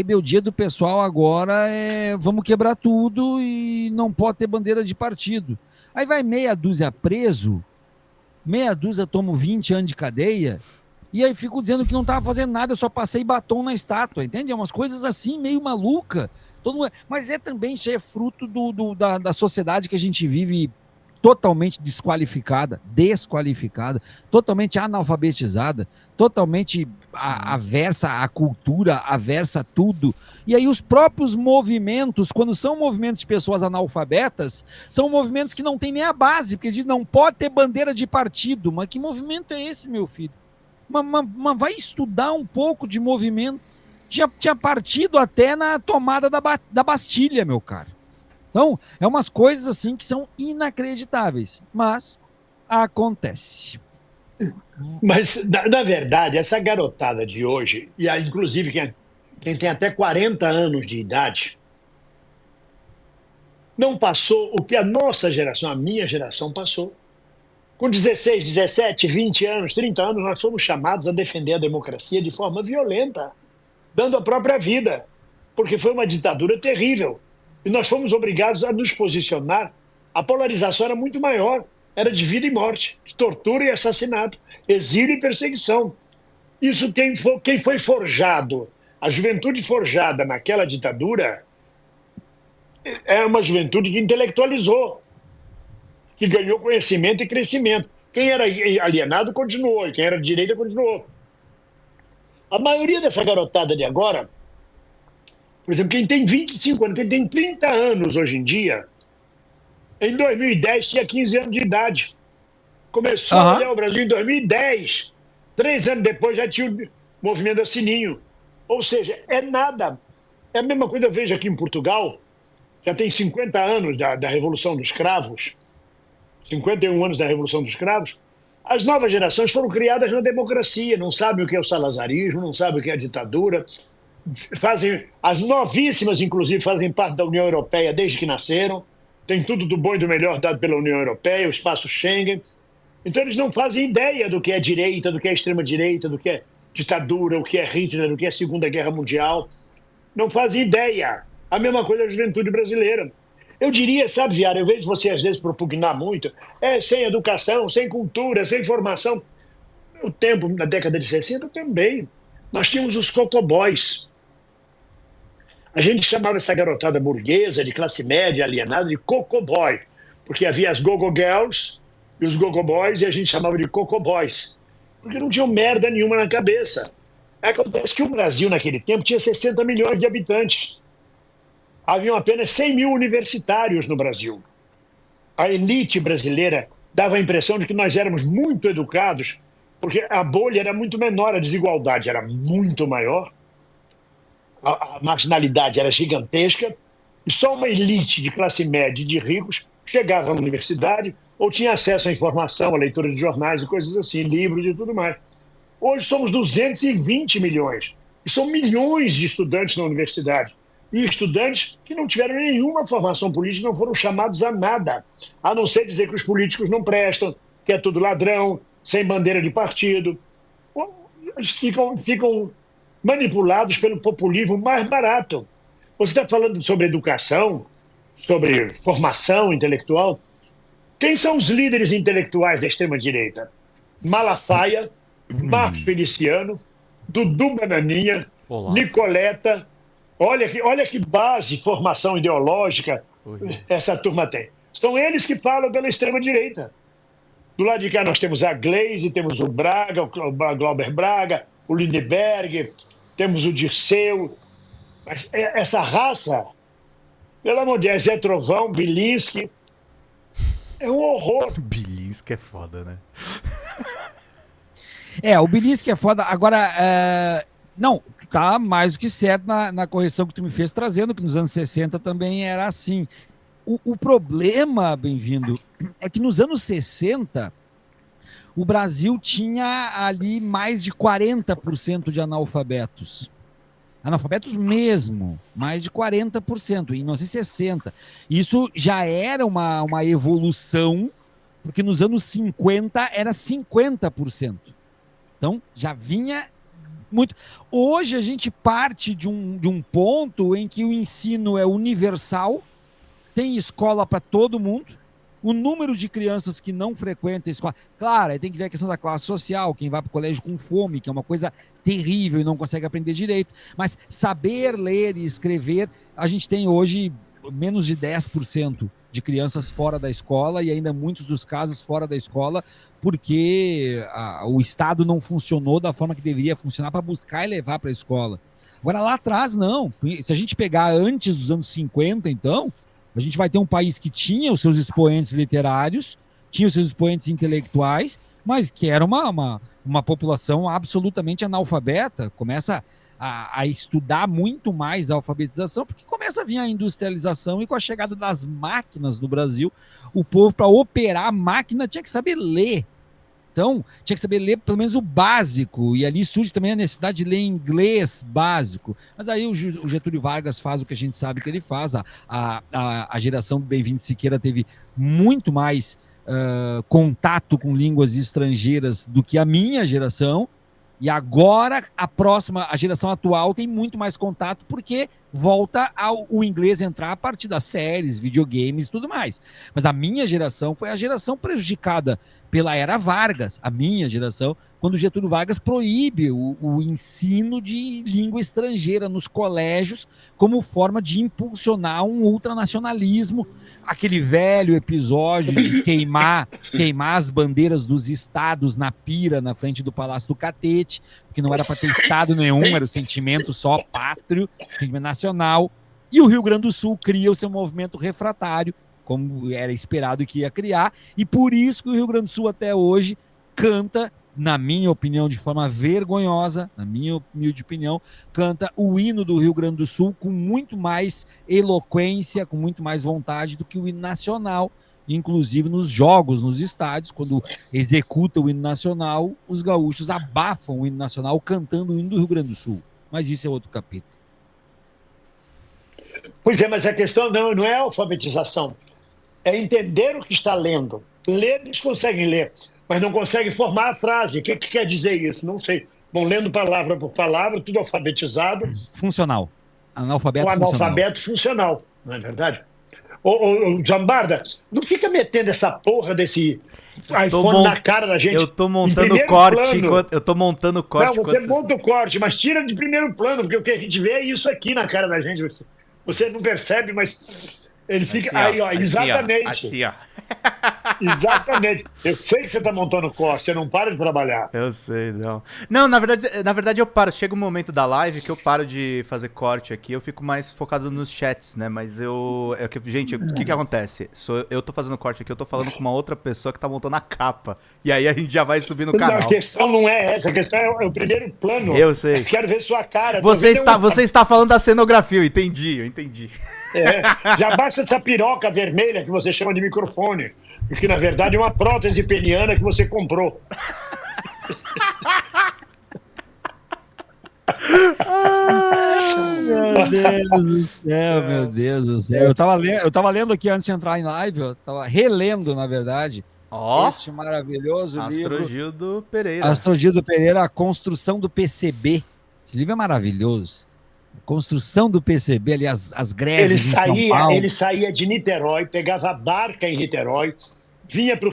rebeldia do pessoal agora é vamos quebrar tudo e não pode ter bandeira de partido. Aí vai meia dúzia preso, meia dúzia toma 20 anos de cadeia, e aí fico dizendo que não tava fazendo nada, eu só passei batom na estátua, entende? É umas coisas assim, meio maluca. Mas é também, isso é fruto da sociedade que a gente vive totalmente desqualificada, totalmente analfabetizada, totalmente aversa à cultura, aversa a tudo. E aí os próprios movimentos, quando são movimentos de pessoas analfabetas, são movimentos que não têm nem a base, porque diz não pode ter bandeira de partido. Mas que movimento é esse, meu filho? Mas vai estudar um pouco de movimento. Tinha partido até na tomada da Bastilha, meu cara. Então, é umas coisas assim que são inacreditáveis, mas acontece. Mas, na verdade, essa garotada de hoje, e inclusive quem tem até 40 anos de idade, não passou o que a nossa geração, a minha geração, passou. Com 16, 17, 20 anos, 30 anos, nós fomos chamados a defender a democracia de forma violenta, dando a própria vida, porque foi uma ditadura terrível. E nós fomos obrigados a nos posicionar. A polarização era muito maior, era de vida e morte, de tortura e assassinato, exílio e perseguição. Isso quem foi forjado, a juventude forjada naquela ditadura, é uma juventude que intelectualizou, que ganhou conhecimento e crescimento. Quem era alienado continuou, e quem era de direita continuou. A maioria dessa garotada de agora, por exemplo, quem tem 25 anos, quem tem 30 anos hoje em dia, em 2010 tinha 15 anos de idade. Começou a olhar o Brasil em 2010. 3 anos depois já tinha o movimento da Sininho. Ou seja, é nada. É a mesma coisa eu vejo aqui em Portugal, já tem 50 anos da Revolução dos Cravos, 51 anos da Revolução dos Cravos. As novas gerações foram criadas na democracia, não sabem o que é o salazarismo, não sabem o que é a ditadura. As novíssimas, inclusive, fazem parte da União Europeia desde que nasceram. Tem tudo do bom e do melhor dado pela União Europeia, o espaço Schengen. Então eles não fazem ideia do que é direita, do que é extrema-direita, do que é ditadura, o que é Hitler, o que é Segunda Guerra Mundial. Não fazem ideia. A mesma coisa da juventude brasileira. Eu diria, sabe, Viara, eu vejo você às vezes propugnar muito, sem educação, sem cultura, sem formação. No tempo, na década de 60 também, nós tínhamos os cocobóis. A gente chamava essa garotada burguesa, de classe média, alienada, de cocoboy, porque havia as gogo girls e os gogo boys, e a gente chamava de cocoboys, porque não tinham merda nenhuma na cabeça. Acontece que o Brasil, naquele tempo, tinha 60 milhões de habitantes. Haviam apenas 100 mil universitários no Brasil. A elite brasileira dava a impressão de que nós éramos muito educados, porque a bolha era muito menor, a desigualdade era muito maior, a marginalidade era gigantesca, e só uma elite de classe média e de ricos chegava à universidade ou tinha acesso à informação, à leitura de jornais e coisas assim, livros e tudo mais. Hoje somos 220 milhões, e são milhões de estudantes na universidade. E estudantes que não tiveram nenhuma formação política, não foram chamados a nada, a não ser dizer que os políticos não prestam, que é tudo ladrão, sem bandeira de partido. Eles ficam manipulados pelo populismo mais barato. Você está falando sobre educação, sobre formação intelectual. Quem são os líderes intelectuais da extrema-direita? Malafaia, Marcos Feliciano, Dudu Bananinha, Olá. Nicoleta. Olha que base, formação ideológica essa turma tem. São eles que falam pela extrema-direita. Do lado de cá nós temos a Gleisi, temos o Braga, o Glauber Braga, o Lindbergh, temos o Dirceu. Mas essa raça, pelo amor de Deus, Zé Trovão, Bilinski, é um horror. Bilinski é foda, né? O Bilinski é foda. Agora, não, tá mais do que certo na correção que tu me fez trazendo, que nos anos 60 também era assim. O problema, bem-vindo, é que nos anos 60 o Brasil tinha ali mais de 40% de analfabetos. Analfabetos mesmo, mais de 40%, em 1960. Isso já era uma evolução, porque nos anos 50 era 50%. Então, já vinha Muito. Hoje a gente parte de um ponto em que o ensino é universal, tem escola para todo mundo, o número de crianças que não frequentam a escola. Claro, aí tem que ver a questão da classe social, quem vai para o colégio com fome, que é uma coisa terrível e não consegue aprender direito. Mas saber ler e escrever, a gente tem hoje menos de 10% de crianças fora da escola e ainda muitos dos casos fora da escola porque o Estado não funcionou da forma que deveria funcionar para buscar e levar para a escola. Agora, lá atrás, não. Se a gente pegar antes dos anos 50, então, a gente vai ter um país que tinha os seus expoentes literários, tinha os seus expoentes intelectuais, mas que era uma população absolutamente analfabeta. Começa a estudar muito mais a alfabetização, porque começa a vir a industrialização e com a chegada das máquinas no Brasil, o povo, para operar a máquina, tinha que saber ler. Então, tinha que saber ler pelo menos o básico, e ali surge também a necessidade de ler inglês básico. Mas aí o Getúlio Vargas faz o que a gente sabe que ele faz. A geração do Bem-vindo Siqueira teve muito mais contato com línguas estrangeiras do que a minha geração, e agora a geração atual tem muito mais contato porque volta o inglês entrar a partir das séries, videogames e tudo mais. Mas a minha geração foi a geração prejudicada pela era Vargas, a minha geração, quando Getúlio Vargas proíbe o ensino de língua estrangeira nos colégios como forma de impulsionar um ultranacionalismo, aquele velho episódio de queimar as bandeiras dos estados na pira, na frente do Palácio do Catete, porque não era para ter estado nenhum, era o sentimento só pátrio, sentimento nacional, e o Rio Grande do Sul cria o seu movimento refratário, como era esperado que ia criar, e por isso que o Rio Grande do Sul até hoje canta, na minha opinião, de forma vergonhosa, na minha humilde opinião, canta o hino do Rio Grande do Sul com muito mais eloquência, com muito mais vontade do que o hino nacional, inclusive nos jogos, nos estádios, quando executa o hino nacional, os gaúchos abafam o hino nacional cantando o hino do Rio Grande do Sul. Mas isso é outro capítulo. Pois é, mas a questão não é a alfabetização. É entender o que está lendo. Ler, eles conseguem ler, mas não conseguem formar a frase. O que quer dizer isso? Não sei. Vão lendo palavra por palavra, tudo alfabetizado. Funcional. Analfabeto funcional, não é verdade? Ô, Jambarda, não fica metendo essa porra desse iPhone na cara da gente. Eu tô montando o corte. Eu tô montando o corte. Não, você monta o corte, mas tira de primeiro plano, porque o que a gente vê é isso aqui na cara da gente. Você não percebe, mas ele fica... Assim, aí, ó, exatamente. Assim, ó. Exatamente. Eu sei que você tá montando o corte, você não para de trabalhar. Eu sei, não. Não, na verdade eu paro. Chega um momento da live que eu paro de fazer corte aqui, eu fico mais focado nos chats, né? Mas gente, o que acontece? Eu tô fazendo corte aqui, eu tô falando com uma outra pessoa que tá montando a capa. E aí a gente já vai subir no canal. A questão não é essa, a questão é o primeiro plano. Eu sei. Eu quero ver sua cara. Você está falando da cenografia, eu entendi. Já basta essa piroca vermelha que você chama de microfone, que na verdade é uma prótese peniana que você comprou. Meu Deus do céu, meu Deus do céu. Eu tava lendo aqui antes de entrar em live, eu tava relendo, na verdade, este maravilhoso livro. Astrogildo Pereira. Astrogildo Pereira, A Construção do PCB. Esse livro é maravilhoso. Construção do PCB, ali as greves em São Paulo. Ele saía de Niterói, pegava a barca em Niterói, vinha para o